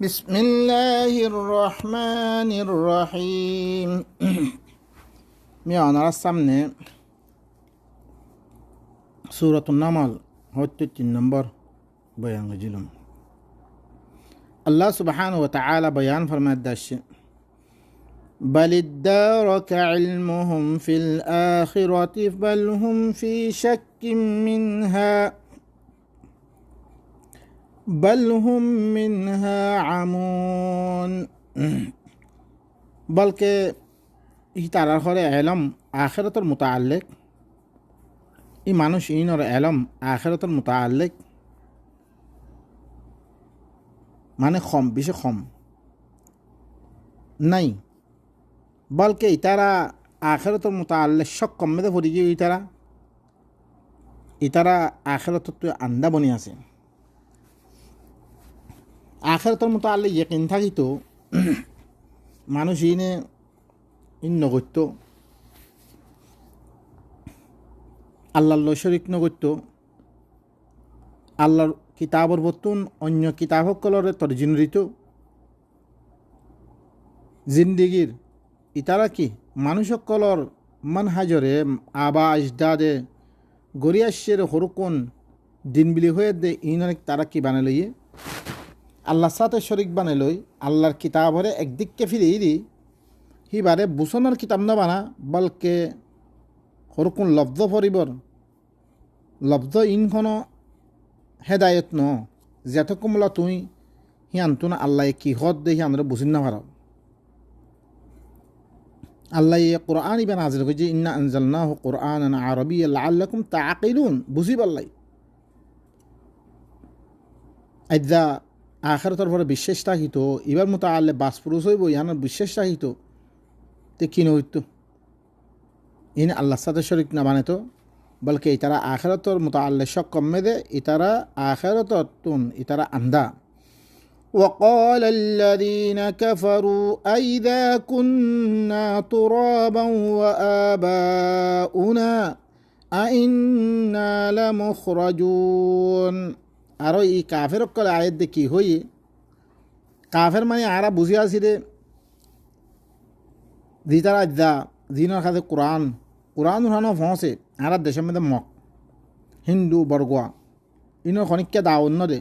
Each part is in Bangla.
بسم الله الرحمن الرحيم মিয়ানার সামনে সূরাতুন নামল ৩ নম্বর বয়ান গজিলুম। আল্লাহ সুবহানাহু ওয়া তাআলা বয়ান ফরমাচ্ছে বালিদ্দারাকা ইলমুহুম ফিল আখিরাতি বাল হুম ফি শাক্কিম মিনহা बल हुम मिनहा আমুন। বলকে ই তারার হরে এলম আখিরাতের মুতাআল্লিক, ই মানুষ ইনর এলম আখিরাতের মুতাআল্লিক মানে খম বেশি খম নাই, বলকে ইতারা আখিরাতের মুতাআল্লিক শক কমে পড়ি গিয়ে ইতারা আখিরাতত আন্দা বনি আছে। আখিরাতের মুতাআল্লিক ইয়াকিন থাকিত মানুষ ইন নগত্য আল্লাহর শরীক নগত্য আল্লাহর কিতাবর বতুন অন্য কিতাব সকলরে তর্জিনরিত জিন্দিগির ইতারা কি মানুষ সকলর মানহাজরে আবা আজদাদে গরিয়াশের হরকুন দিনবিলি হয়ে দে ইনরেক তারা কি বানাই লইয়ে আল্লাহর সাথে শরিক বানাই লই আল্লাহর কিতাবরে একদিককে ফিরে ইরি হিবারে বুসনের কিতাব না বানা, বলকে হরকুন লব্ধ পরিবর লব্ধ ইনখন হেদায়ত ন যেত কমলা তুই হিয়ান্তু না আল্লাহ কি হদ দে হিয়ান বুঝিন না পারো। আল্লাহ কোরআন ইবান নাযিল করেছে ইন্না আনজালনাহু কুরআনান আরাবিয়্যান লাআল্লাকুম তাআকিলুন, বুঝিব আল্লাহ আইদা আখিরাতের পরে বিশ্বাস থাকিত এবার মুতাআল্লিক বাস পুরুষ হইব ইয়ানোর বিশ্বাস থাকিত তে কি নইত ইন আল্লাহর সাথে শরীক না বানাইত, বলকে ইতারা আখিরাতের মুতাআল্লিক শক কমে দে ইতারা আখিরাততুন ইতারা আন্দা। وقال الذين كفروا أئذا كنا ترابا وآباؤنا أئنا لمخرجون। আরও এই কাফের কলে আয়াত দে কি হই কাফের মানে আরা বুঝি আসি রে দিতারা দা দিনের খাতে কোরআন উঠানো ফসে আরা দেশের মধ্যে মক হিন্দু বরগোয়া ইনোর খনিকা দা অন্য দে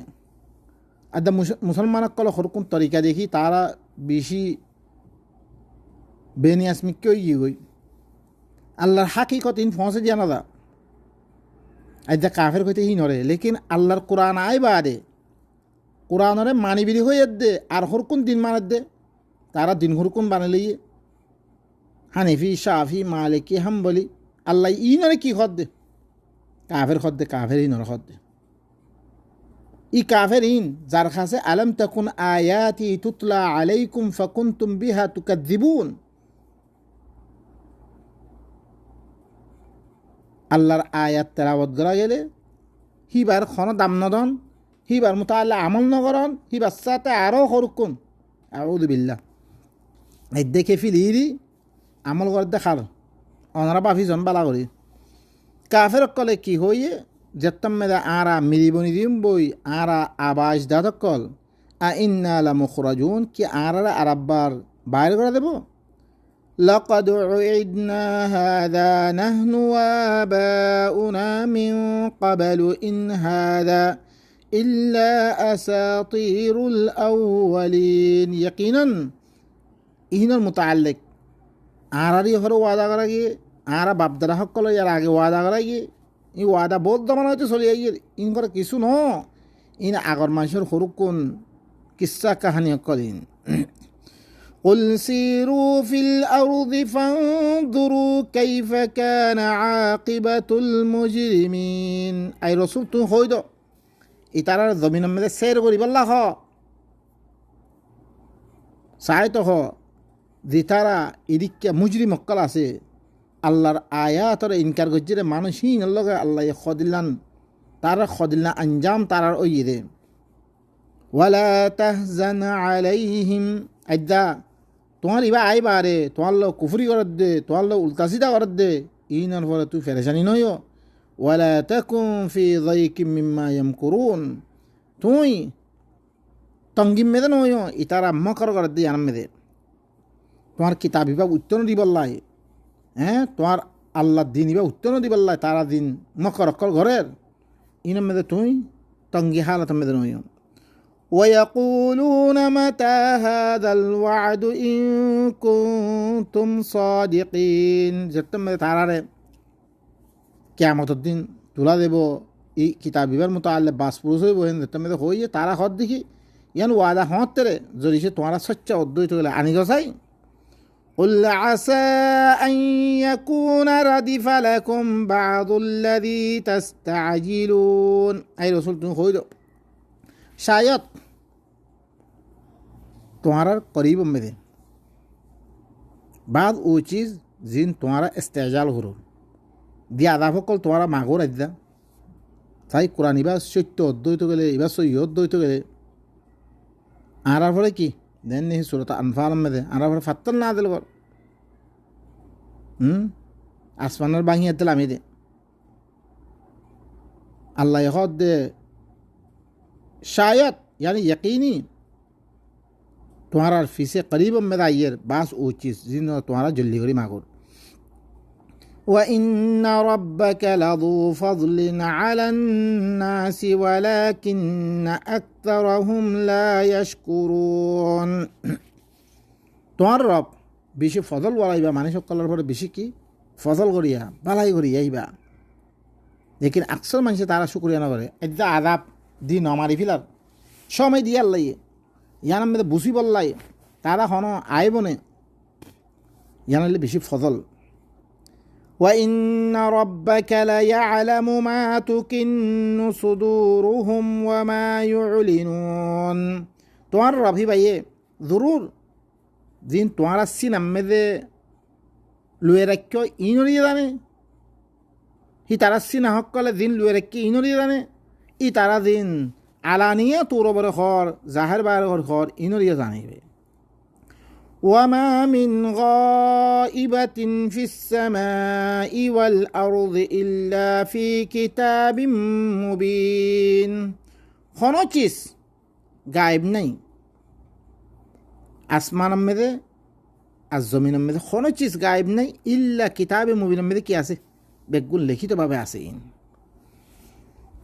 আদা মুসলমানক কলে হরকুন তরিকা দেখি তারা বেশি বেনিয়াসমিক ইয়ে গই আল্লাহর হাকিকত ইন ফসে জানা দা আইদা কাফের কইতে হি নরে, লেকিন আল্লাহর কোরআন আই বাদে কোরআনরে মানিবিলি হয়ে দে আর হরকুন দিন মানের দে তারা দিন হরকুন বানালিয়ে হানিফি শাফি মালিকি হাম্বলি আল্লাহ ই নরে কি হদ দে কাফের হদ দে কাফের ই নরে হদ দে ই কাফের ইন যার কাছে আলম তাকুন আয়াতি তুতলা আলাইকুম ফাকুনতুম বিহা তুকাযযিবুন। আল্লাহর আয়াত তেলাওয়াত করা গেলে হিবার খন দাম নদন হিবার মুতাআল্লিক আমল নগরন হিবার সাথে আরও হরকুন আউযু বিল্লাহ এই দেখে ফিলিরি আমল করে দেখার অনারা বাফিজন বালা করি কাফের কলে কি হইয়ে যেতাম মেদা আরা মিলিবনি দিম বই আরা আবাস দাদকল ইন্না লামুখরাজুন কি আরা আরাব্বার বাইর করে দেব। لقد عدنا هذا نحن وآباؤنا من قبل إن هذا إلا أساطير الأولين। يقينا إهنا المتعلق আরারি হরে ওয়াদা করা গিয়ে আরা বাপদারা হক কল ইয়ার আগে ওয়াদা করা গিয়ে এই ওয়াদা বহুত দমান হয়তো চলে গিয়ে ইন করে কিছু ন ইন আগর মানুষের হরুকুন কিসা কাহানি কদিন قل سيروا في الأرض فانظروا كيف كان عاقبة المجرمين। أي رسول تو خوي دو ইতারার জমিনের মধ্যে সের করি বললা হ সাইতো হ যেতারা ইদিকে মুজরিম মক্কাল আছে আল্লাহর আয়াতর ইনকার করছে রে মানুষহীন লগে আল্লাহ খদিল্লান তারা খদিল্লা আঞ্জাম তারার ওই রে ওয়ালা তাহজান আলাইহিম আইদা তোমার ইবা আইবা রে তোমার লোক কুফরি করার দে তোমার লোক উল্টাসিদা করার দে ইনার পরে তুই ফেরেশানি নয় ওয়ালা তাকুন ফি যায়কিম মিম্মা ইয়ামকুরুন তুই তঙ্গিম মেদে নয় ইতারা মকর করে দিয়ে আনাম মেদে তোমার কিতাব ইবা উত্তর দিবল্লাই তোমার আল্লাহ দিন ইবা উত্তর দিবল্লাই তারা দিন মকর অকর ঘরের ইনাম মেদে তুই তঙ্গি হালত মেদে নয় ويقولون متى هذا الوعد إن كنتم صادقين যেটা মেদে তারারে কিয়ামতের দিন তুলা দেব এই কিতাব ইবার মুতাআল্লিক বাস পুরুষ হইব যেটা মেদে হইয়ে তারা হদ দেখি ইয়ান ওয়াদা হত তেরে যদি সে তোমার সচ্চা অদ্বৈত গেলে আনি গসাই قل عسى أن يكون ردف لكم بعض الذي تستعجلون أي رسول تم خويدو शायद तुम्हारा करीब में दे बाद वो चीज़ जिन तुम्हारा इस्तेजाल हो দিয়া আদা ফকল তোমারা মাগর আদা তাই কোরআন ইবা সত্য অদ্বৈত গেলে ইবা সই অদ্বৈত গেলে আরার পরে কি দেন নি সূরা আনফাল মধ্যে আরার পরে ফাত্তান না দিল আসমানের বাঙিয়ে দিল আমি দে আল্লাহ ইহদ দে शायद यानी यकीनी तुम्हारा फीसे करीब में आइयर बास वो चीज़ जिन तुम्हारा जल्दी करी मागोर وإن ربك لذو فضل على الناس ولكن أكثرهم لا يشكرون তোমার রব বেশি ফজল বলাইবা মানে সকলের পরে বেশি কি ফজল করিয়া বালাই করিয়া আইবা লেকিন আকসর মানুষে তারা শুকরিয়া না করে এটা আদাব দি নমারি ফিলার সময় দিয়ে আল্লাহ ইয়ানার মধ্যে বুঝি বললাই তারা হন আয় বনে ইয়ানালে বেশি ফজল وإن ربك ليعلم ما تكن صدورهم وما يعلنون তোমার রব হি ভাইয়ে জরুর দিন তোমার সিনাম মধ্যে লুয়ে রাখিও ইনরিয়ে জানে হি তারা সিনা হক কলে দিন লুয়ে রাখি ইনরিয়ে জানে ই তারা দিন আলানিয়া তোর বড় ঘর জাহের বাইরের ঘর ইনরিয়া জানিবে وما من غائبة في السماء والأرض إلا في كتاب مبين কোনো চিজ গায়েব নাই আসমানের মধ্যে আর জমিনের মধ্যে কোনো চিজ গায়েব নাই ইল্লা কিতাবে মুবিনের মধ্যে কি আছে বেগুন লিখিতভাবে আছে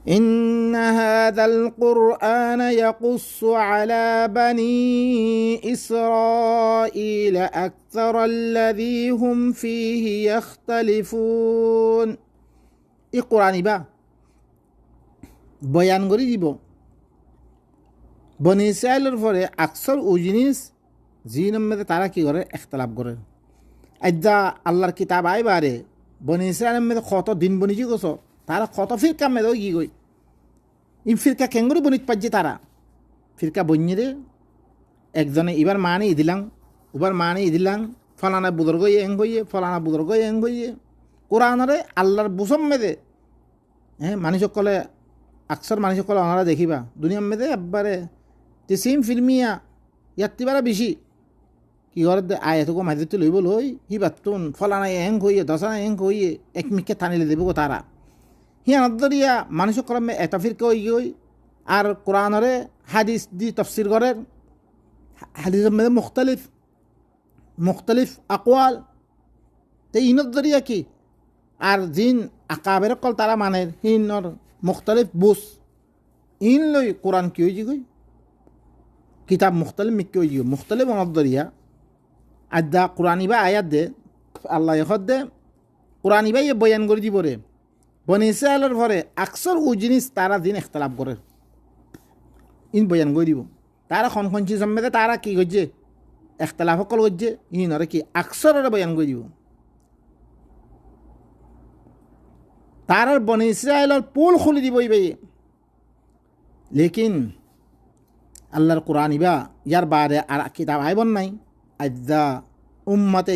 إن هذا القرآن يقص على بني إسرائيل أكثر الذي هم فيه يختلفون القرآن با বয়ান করে দিব বনি ইসরাইলের পরে আকসর ও জিনিস জিনের মধ্যে তারা কি করে ইখতিলাফ করে আজ্জা আল্লাহর কিতাব আইবারে বনি ইসরাইলের মধ্যে কত দিন বনিছি গছ তারা কত ফিরকা মেয়েও কি গই ই ফিরকা কেঙ্গুরি বনিত পাচ্ছে তারা ফিরকা বন্যে একজনে এবার মানে দিলাম এবার মানে দিলাম ফলানা বুদর্গ এং হইয়ে ফলানা বুদর্গ এং হইয়ে কোরআনরে আল্লাহর বুসম মেদে মানুষ সকলে আকসর মানুষ সকলে ওনারা দেখিবা দুনিয়ার মেদে একবারে তিসিম ফিল্মিয়া ইয়াত্তিবারা বেশি কি ঘর আয়াতকো মাঝে লইব লই হি বাতুন ফলানা এং হইয়ে দশানা এং হইয়ে এক মিকে টানিলে দেব তারা হিয়া নদরিয়া মানুষ কলমে এত ফিরকে হই গই আর কোরআনরে হাদিস দি তফসির করেন হাদিসের মধ্যে মুখতালিফ আকওয়াল তো ই নদরিয়া কি আর জিন আকাবের কল তারা মানে হিনর মুখতালিফ বুস ইন লই কোরআন কি হই গই কিতাব মুখতালিফ মিকে হই গই মুখতালিফ নদরিয়া আদা কোরআনি বা আয়াত দে আল্লাহ ইখদ দে কোরআনি বা ইয়ে বয়ান করে দিব রে বনি ইসরায়েলের পরে আকসর ও জিনিস তারা দিন ইখতিলাফ করে ইন বয়ান করে দিব তারা খন চিজ সম্মেদে তারা কি করছে ইখতিলাফ সকল করছে ইনরে কি আকসরের বয়ান করে দিব তারার বনি ইসরায়েলের পোল খুলে দিব ইবাই লেকিন আল্লাহর কোরআন ইবা ইয়ার বারে আর কিতাব আইবন নাই আজ্জা উম্মতে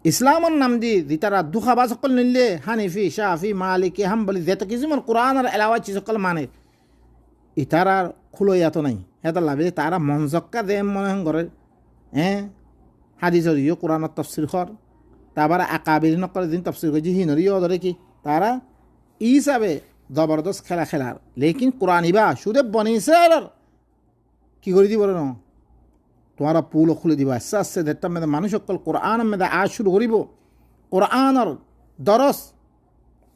ইসলামর নাম দি তারা দুখাবা সকল নিলে হানিফি শাফি মালিকি হাম্বলি যেত কিছুমান কোরআনের এলাওয়া চিজ সকল মানে ইতারার খুলইয়াতো নাই হেতা লাভে তারা মনজক্কা দে মনে করে হাদিসর ইয়ে কোরআনের তফসির কর তারপরে আকাবির নকলে দিন তফসির করছি হিনরিও ধরে কি তারা ই হিসাবে জবরদস্ত খেলা খেলার, লেকিন কোরআন ইবা শুধু বনি ইসরায়েলের কি করে দিব না তোমারা পুল খুলে দিব আস্তে আস্তে দেখতাম মেয়েদের মানুষ সকল কোরআন মেয়েদের আজ শুরু করিব কোরআনের দরস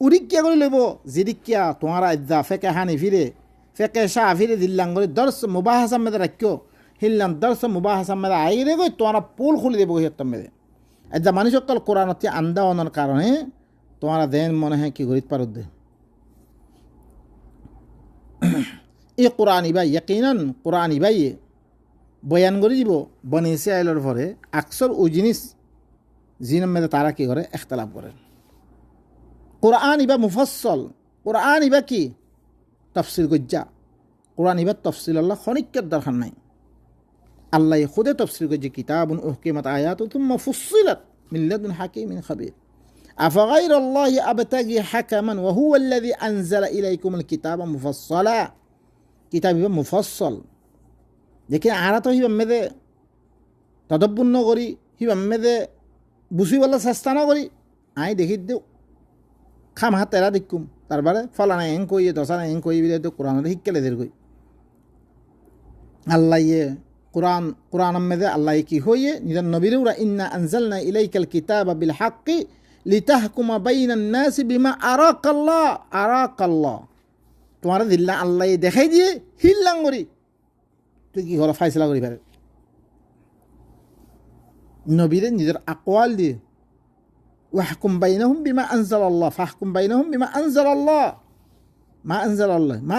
উরিকিয়া করে লইব জিরিকিয়া তোমারা ইদ্দা ফেকে হানি ফিরে ফেকে শাহ ফিরে দিল্লাং করে দর্শ মুবাহাসাম মেয়েদের রাখিও হিল্লাম দর্শ মুবাহাসাম মেয়েদের আইরে গই তোমারা পুল খুলে দেবো দেখতাম মেয়েদের ইদ্দা মানুষ সকল কোরআন হচ্ছে আন্দা অনার কারণে তোমারা দেন মনে হয় কি করিতে পারো দে এই কোরআন ইবাই ইয়াকিনান কোরআন ইবাই বয়ান করে দিব বনি ইসরায়েলের পরে আকসর ও জিনিস জিনের মধ্যে তারা কি করে ইখতিলাফ করেন কোরআন ইবা মুফসল কোরআন ইবা কি তফসিল গজ্জা কোরআন ইবা তফসিল আল্লাহ খনিকের দরকার নাই আল্লাহ খুদে তফসিল গজ্জা কিতাবুন উহকিমাত আয়াতু তুম্মা ফুসসিলাত মিন লাদুন হাকিমিন খাবীর আফাগাইর আল্লাহি আবতাগি হাকামান ওয়া হুয়া আল্লাযী আনজালা ইলাইকুমুল কিতাবা মুফাসসালা কিতাব ইবা মুফাসসল দেখেন আরা তো হিবাম মেদে তদব্বর ন করি হিবাম মেদে বুঝিবলা চেষ্টা ন করি আই দেখি দেও খাম হাত তেরা দেখুম তারপরে ফলানা এং কইয়ে দশানা এং কই বিলে তো কোরআনের শিক্ষালে দের কই আল্লাহ ইয়ে কোরআন মেদে আল্লাহ কি হইয়ে নিজের নবীরা ইন্না আনজালনা ইলাইকাল কিতাবা বিল হাক্কি লিতাহকুমা বাইনান নাসি বিমা আরাকাল্লাহ তোমার দিল্লা আল্লাহ দেখাই দিয়ে হিল্লাং করি তুই কি ঘর ফাইসলা করি পারে নবীরে নিজের আকওয়াল দিয়ে ওয়াহকুম বাইনাহুম বিমা আনজালাল্লাহ ফাহকুম বাইনাহুম বিমা আনজালাল্লাহ মা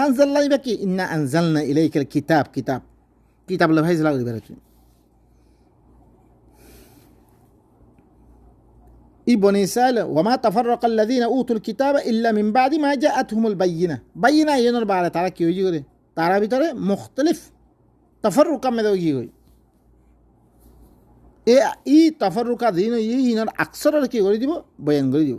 আনজাল্লাহ ইবা কি ইন্না আনজালনা ইলাইকাল কিতাব লে ফাইসলা করি পারে তুই ই বনি ইসরাইল ওয়ামা তাফাররাকা আল্লাযীনা উতুল কিতাবা ইল্লা মিন বাদি মা জাআতহুমুল বাইয়িনা এর বারে তারা কি হই করে তারা ভিতরে মুখতালিফ তফরুকা মেদে কি হই ই তফরুকা দিন ইনার আকসরের কি করে দিব বয়ান করে দিব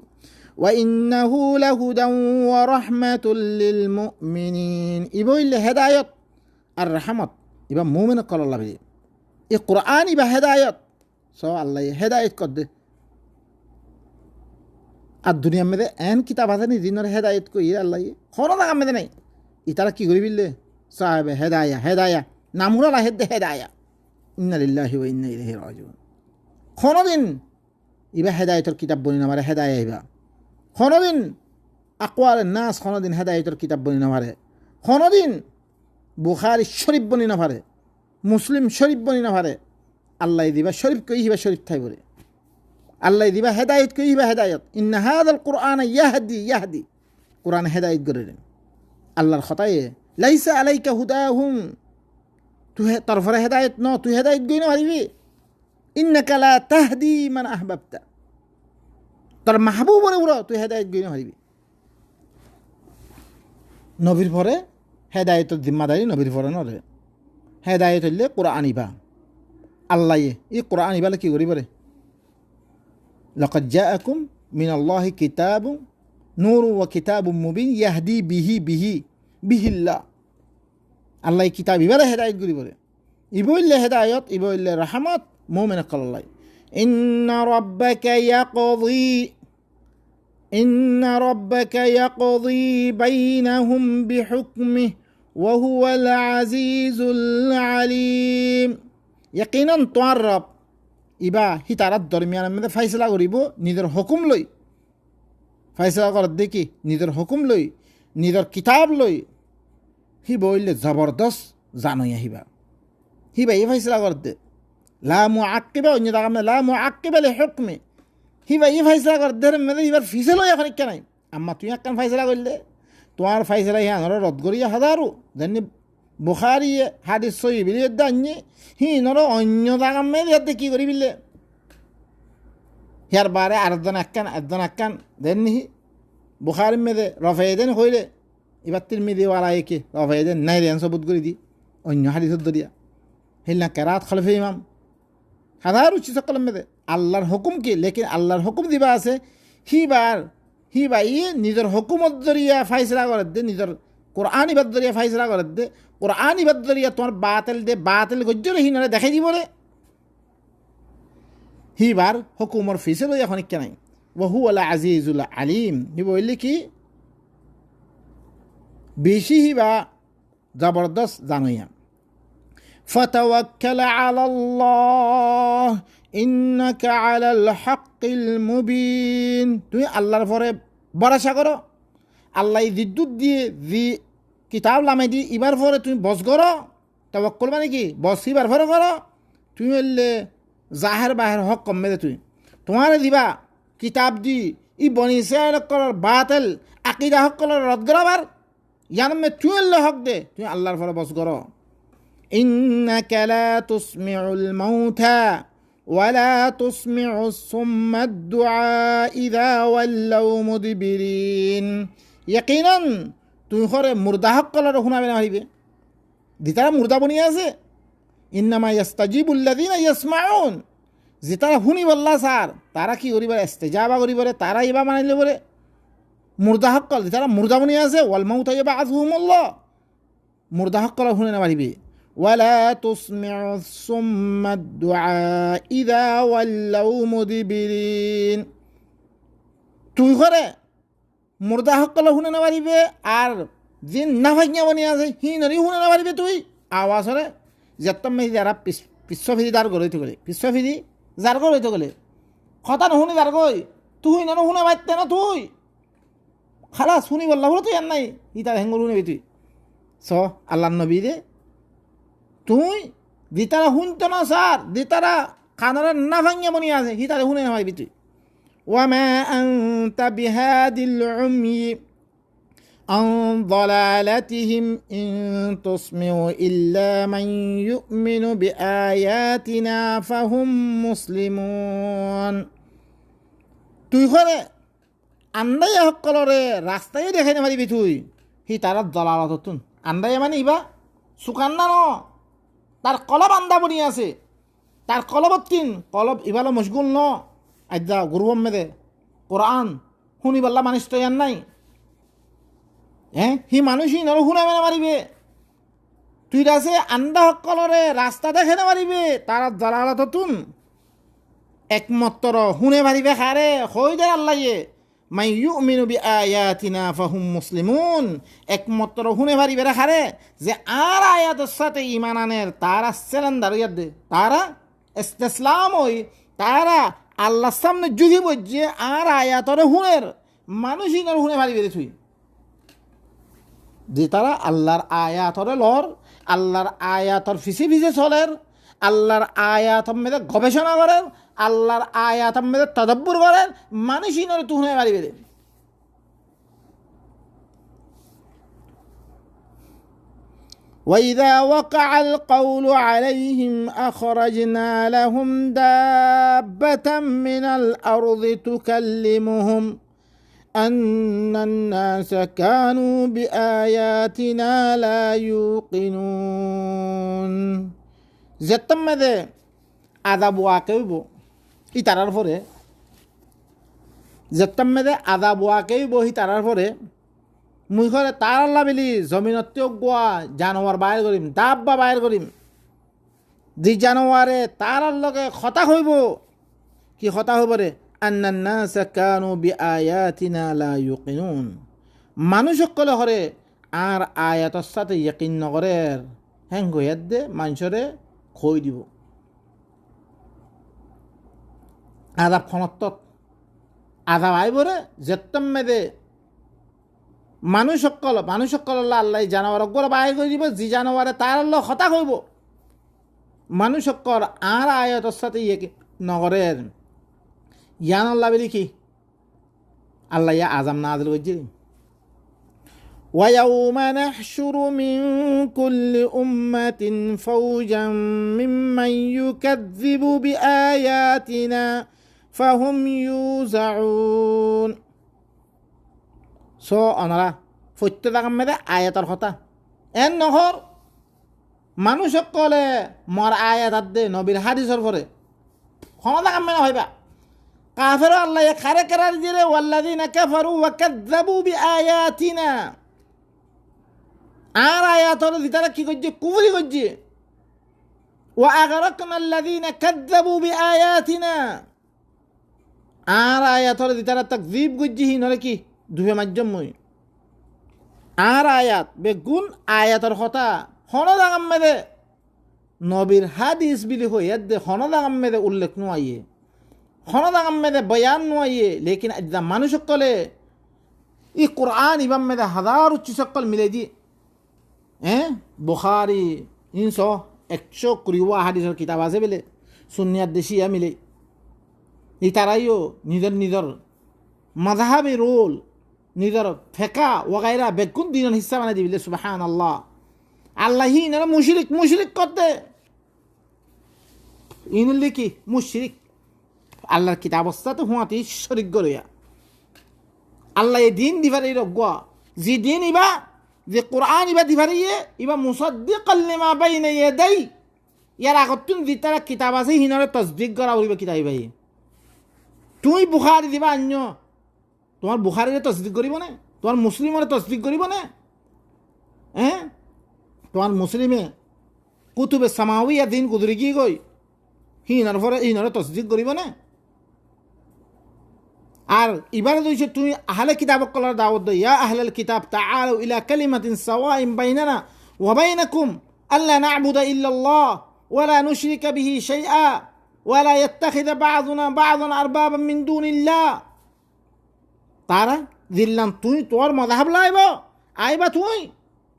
ওয়া ইন্নাহু লাহুদান ওয়া রাহমাতুল লিল মুমিনিন ইবইল হেদায়েত আর রহমত ইবা মুমিন কল লাভি এই কোরআন ইবা হেদায়েত সো আল্লাহ হেদায়েত কর দে আর দুনিয়া মেদে এন কিতাব আছে নি দিনের হেদায়েত কই আল্লাহ কোনো জায়গা মেদে নাই ইতারা কি করি বিললে সাহেব হেদায়া নামুরা লাহেদ হেদায়া ইন্না লিল্লাহি ওয়া ইন্না ইলাইহি রাজিউন কোনদিন ইবা হেদায়েতের কিতাব বনি না মারে হেদায়া ইবা কোনদিন আকওয়াল নাস কোনদিন হেদায়েতের কিতাব বনি না মারে কোনদিন বুখারী শরীফ বনি না পারে মুসলিম শরীফ বনি না পারে আল্লাহ দিবা শরীফ কই হিবা শরীফ থাই বলে আল্লাহ দিবা হেদায়েত কই হিবা হেদায়েত ইন্না হাযাল কুরআন ইয়াহদি কুরআন হেদায়েত করে আল্লাহর খতায়ে লাইসা আলাইকা হুদাহুম তুই তরফরে হেদায়েত ন তুই হেদায়েত গই না পারিবি ইন্নাকা লা তাহদি মান আহবাবতা তোর মাহবুবরে উড়ো তুই হেদায়েত গই না পারিবি নবীর পরে হেদায়েতের জিম্মাদারি নবীর পরে নরে হেদায়েত হইলে কোরআন ইবা আল্লাহ ই কোরআন ইবালে কি করি পারে লাকাদ জাআকুম মিনাল্লাহি কিতাবুন নূরু ওয়া কিতাবুম মুবিন ইয়াহদি বিহিল্লাহ আল্লাহ কিতাব ইবারে হেদায়েত করি বলে ইবইল্লে হেদায়েত ইবইল্লে রহমত মুমিন কল্লাই ইন্না রাব্বাকা ইয়াকযী বাইনাহুম বিহুকমিহি ওয়া হুয়াল আজিজুল আলীম ইয়াকিনান তোয়ার রব ইবা হিতারাত দরমিয়ানের মধ্যে ফাইসলা করিব নিজের হুকুম লই ফাইসলা করার দেখি নিজের হুকুম লই নিজের কিতাব লই হি বইলে জবরদস্ত জানই আহিবা হিবা এই ফাইসলা কর দে লা মুআক্কিবা অন্য দাগামে লা মুআক্কিবা লি হুকমি হিবা এই ফাইসলা কর দে মেলে এবার ফিসে লই এখন কেন আম্মা তুই একখান ফাইসলা করলে তোমার ফাইসলা ইহা নর রদ করিয়া হাজারো যেন বুখারি হাদিস সহি বিলিয়ে দাঁড়িয়ে হি নর অন্য দাগামে ইয়াতে কি করি বিলে হিয়ার বারে আরেকজন একখান দেন হি বুখারি মেদে রফে দেন হইলে এবার তিরমিজি ওয়ালা একে রফে দেন নাই দেন সবুত করে দি অন্য হাদিসের দরিয়া হিলনা কেরাত খলফে ইমাম হাজার উচ্চ সকল মেদে আল্লাহর হুকুম কি লেকিন আল্লাহর হুকুম দিবা আছে হিবা ইয়ে নিজের হুকুমত জরিয়া ফাইসলা করে দে নিজের কোরআন ইবাদ জরিয়া ফাইসলা করে দে কোরআন ইবাদ জরিয়া তোমার বাতিল গজ্জরে হিনরে দেখাই দিব রে হিবার হুকুমর ফিসে লই এখন কে নাই ওয়া হুয়াল আজিজুল আলিম হি বললি কি বেশি হিবা জবরদস্ত জানুইয়া ফাতাওয়াক্কাল আলাল্লাহ ইন্নাকা আলাল হাক্কিল মুবিন তুমি আল্লাহর পরে ভরসা করো আল্লাহ বিদ্যুৎ দিয়ে যে কিতাব লামে দি ইবার পরে তুমি বস করো তাওয়াক্কুল মানে কি বস ইবার পরে করো তুমি হলে জাহের বাহের হক কমবে দে তুই তোমার দিবা কিতাব দি ই বনি ইসরায়েল করার বাতিল আকীদা হক করার রদ করাবার ইয়ানমে তুই হলে হক দে তুমি আল্লাহর পরে বস করো ইন্নাকা লা তুসমিউল মাউতা ولا تسمع الصم الدعاء إذا ولوا مدبرين يقينا তুই করে মুর্দা হক কলার শুনাবে না হারিবে যেতারা মুর্দা বনিয়ে আছে ইন্নামা ইয়াস্তাজিবুল্লাযিনা ইয়াসমাউন যেতারা শুনি বললা স্যার তারা কি করিবারে ইস্তেজাবা করিবারে তারা ইবা মানিলে বলে মুর্দা হক কল যেতারা মুর্দা বনিয়ে আছে ওয়াল মাউতা ইয়াবআসুহুমুল্লাহ মুর্দা হক কলার শুনে না পারিবে ولا تسمع الصم الدعاء إذا ولوا مدبرين তুই করে মুর্দা হকল শুনে না পারিবে আর যে নাভাজ্ঞা বনি আছে হি নরি শুনে না পারিবে তুই আওয়াজ হরে যেতম মেহি যারা পিছ্বফিরি দার গড়াইতে গেলে পিছ্বফিরি যার গড়াইতে গেলে কথা নুশুনি যার গই তুই না শুনে পাইতে না তুই খালা শুনি বললা বলে তুই আর নাই ই তার হেঙ্গুল শুনিবি তুই স আল্লাহ নবী রে তুই দিতারা শুনতো না স্যার দিতারা কানরে না ভাঙিয়া বনি আছে হি তারে শুনে না পাইবি তুই ওয়ামা আনতা বিহাদিল উমি আন দালালাতিহিম ইন তুসমিউ ইল্লা মান ইউমিনু বিআয়াতিনা ফাহুম মুসলিমুন তুই করে আন্দাই সকলরে রাস্তায় দেখাই না পারিবি তুই হি তারা দলালাতুন আন্দাই মানে ইবা সুকান্না ন তার কলব আন্দা বনি আছে তার কলবত্তিন কলব ইবালো মশগুল ন আজ্জা গুরুবম মেদে কোরআন শুনি বললা মানুষ তো ইয়ার নাই হ্যাঁ হি মানুষই নর শুনাবে না মারিবে তুই আছে আন্দা সকলরে রাস্তা দেখে না মারিবে তারা দলালাতুন একমাত্র শুনে মারিবে খারে হই দে আল্লাহে মাই ইউমিনু বিআয়াতিনা ফাহুম মুসলিমুন একমাত্র শুনে পারিবে রাখারে যে আর আয়াতের সাথে ইমান আনের তারা সিলিন্ডার ইয়াদ দে তারা ইসলাম হই তারা আল্লাহর সামনে যুগিব যে আর আয়াতর শুনের মানুষই নর শুনে পারিবে রে তুই যে তারা আল্লাহর আয়াতরে লর আল্লাহর আয়াতর ফিসি ফিসে চলের আল্লাহর আয়াতর মেয়েদের গবেষণা করেন আল্লাহর আয়াতর মেয়েদের তদব্বুর করেন মানুষই নরে তুই শুনে পারিবে রে وإذا وقع القول عليهم أخرجنا لهم دابة من الأرض تكلمهم أن الناس كانوا بآياتنا لا يوقنون যেতম মেদে আদাব ওয়াকেইব ই তারার পরে যেতম মেদে আদাব ওয়াকেইব হি তারার পরে মুই ঘরে তার আল্লাহ বিলি জমিনতেও গোয়া জানোয়ার বাইর করিম দাব্বা বাইর করিম যে জানোয়ারে তার আল্লাহকে খতা হইব কি খতা হইব রে আন্নান নাস কানু বিআয়াতিনা লা ইউকিনুন মানুষ সকলে হরে আর আয়াতর সাথে ইয়াকিন নগরের হ্যাং হইয়াত দে মানুষরে খই দিব আদাব খনত্তত আদাব আইবরে যেতম মেদে মানুষ সকল আল্লাহ জানোয়ার গড় বাইর করে দিব যে জানোয়ারে তার আল্লাহ হতা হইব মানুষ সকল আর আয়াতর সাথে নগরের ইয়ান আল্লাহ বলি কি আল্লাহ ইয়া আজাম নাযিল করছে ويوم نحشر من كل أمة فوجا ممن يكذب بآياتنا فهم يوزعون সো অনারা ফত্যে থাকার মেয়েদের আয়াতর কথা এন নহর মানুষ সকলে মর আয়াত দে নবীর হাদিসর পরে ক্ষমতা কামে না হইবা কাফের আল্লাহ খারে কেরার দিলে ওয়াল্লাযিনা কাফারু ওয়া কাযযাবু বিআয়াতিনা আর আয়াতর দিতারা কি করছে কুফরি করছে ওয়া আগরাকনা আল্লাযিনা কাযযাবু বিআয়াতিনা আর আয়াতর দিতারা তাকযীব করছে হি নরে কি দুহে মাধ্যম মই আর আয়াত বেগুন আয়াতের কথা হনদাং আম্মেদে নবীর হাদিস বিলি হইয়া দে হনদাং আম্মেদে উল্লেখ নোয়াইয়ে হনদাং আম্মেদে বয়ান নোয়াইয়ে লেকিন আজ্জা মানুষ সকলে ই কোরআন ইবাম মেদে হাজার উচ্চ সকল মিলে দি বুখারি 120 হাদিসের কিতাব আছে বলে সুন্নিয়াত দেশিয়া মিলে ই তারাইও নিজের নিজের মাযহাবি রোল নিজের ফেকা ওগাইরা বেগুন দিনের হিস্সা বানাই দিবিলে সুবহানাল্লাহ আল্লাহ ইনারা মুশরিক করতে ইনলে কি মুশরিক আল্লাহর কিতাব অবস্থাতে হুঁয়াতে শরিক গরিয়া আল্লাহ এই দিন দিবার এই রজ্ঞা যে দিন ইবা যে কোরআন ইবা দিবার ইবা মুসাদ্দিকাল লিমা বাইনা ইয়াদাই ইয়ার আগতুন যে তারা কিতাব আছে হিনরে তসদিক করা বলিবা কিতাব ভাই তুই বুখারি দিবা অন্য তোমার বুখারিরে তসদিক করিব না তোমার মুসলিমরে তসদিক করিব না তোমার মুসলিমে কুতুবে সামাউইয়া দিন কুদরি কি গই হিনরে তসদিক করিব না আর এবারে দইছে তুমি আহলে কিতাব কলার দাওয়াত দই ইয়া আহলাল কিতাব তাআলু ইলা কালিমাতিন সাওয়াইন বাইনানা ওয়া বাইনাকুম আল্লা না'বুদা ইল্লাল্লাহ ওয়া লা নুশরিকা বিহি শাইআ ওয়া লা ইয়াত্তাখিযা বা'দুনা বা'দান আরবাবান মিন দুনিল্লাহ তারা দিল্লাম তুই তোর মাযহাব আইবা তুই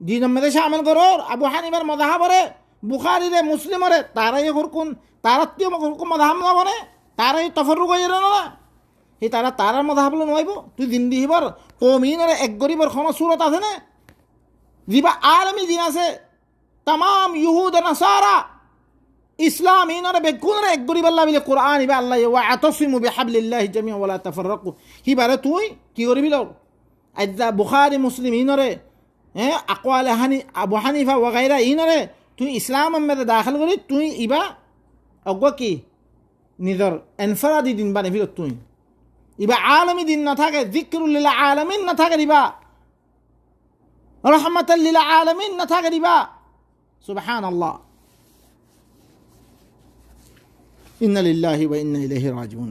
দিন মধ্যে শামিল করর আবু হানিফার মাযহাবরে বুখারীরে মুসলিমরে তারাই হুরকুন তারাত্তীয় হুরকুন মাযহাব না বনে তারাই তাফাররুক হইরা না এই তারার মধ্যে ভাবলো নইব তুই দিন দিবার কমিনের এক গরিবের ক্ষমা সুরত আছে না দিবা আলমী দিন আছে তাম ইহুদ নাসারা ইসলাম ইনরে বেগুনরে এক গরিব আল্লাহ বিলে কোরআন ইবা আল্লাহ ওয়া আতাসিমু বিহাবলিল্লাহি জামিআ ওয়া লা তাফাররাকু হিবারে তুই কি করবি লও আজ্জা বুখারী মুসলিম ইনরে আকওয়াল আবু হানিফা ওয়া গায়রা ইনরে তুই ইসলাম মধ্যে দাখিল করি তুই ইবা অগ্য কি নিজর ইনফরাদি দিন বানে ফিরত তুই ইবা আলমী দিন না থাকে যিকরুল লিল আলামিন না থাকে দিবা রাহমাতাল লিল আলামিন না থাকে দিবা সুবহানাল্লাহ ইন্না লিল্লাহি ওয়া ইন্না ইলাইহি রাজিউন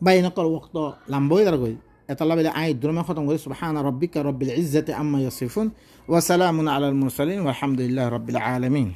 বাইনাকাল ওয়াক্ত লাম্বই দারগই এতলা বলে আই দ্রমে খতম করি সুবহানা রাব্বিকা রাব্বিল ইজ্জাতি আম্মা ইয়াসিফুন ওয়া সালামুন আলাল মুরসালিন ওয়া আলহামদুলিল্লাহি রাব্বিল আলামিন।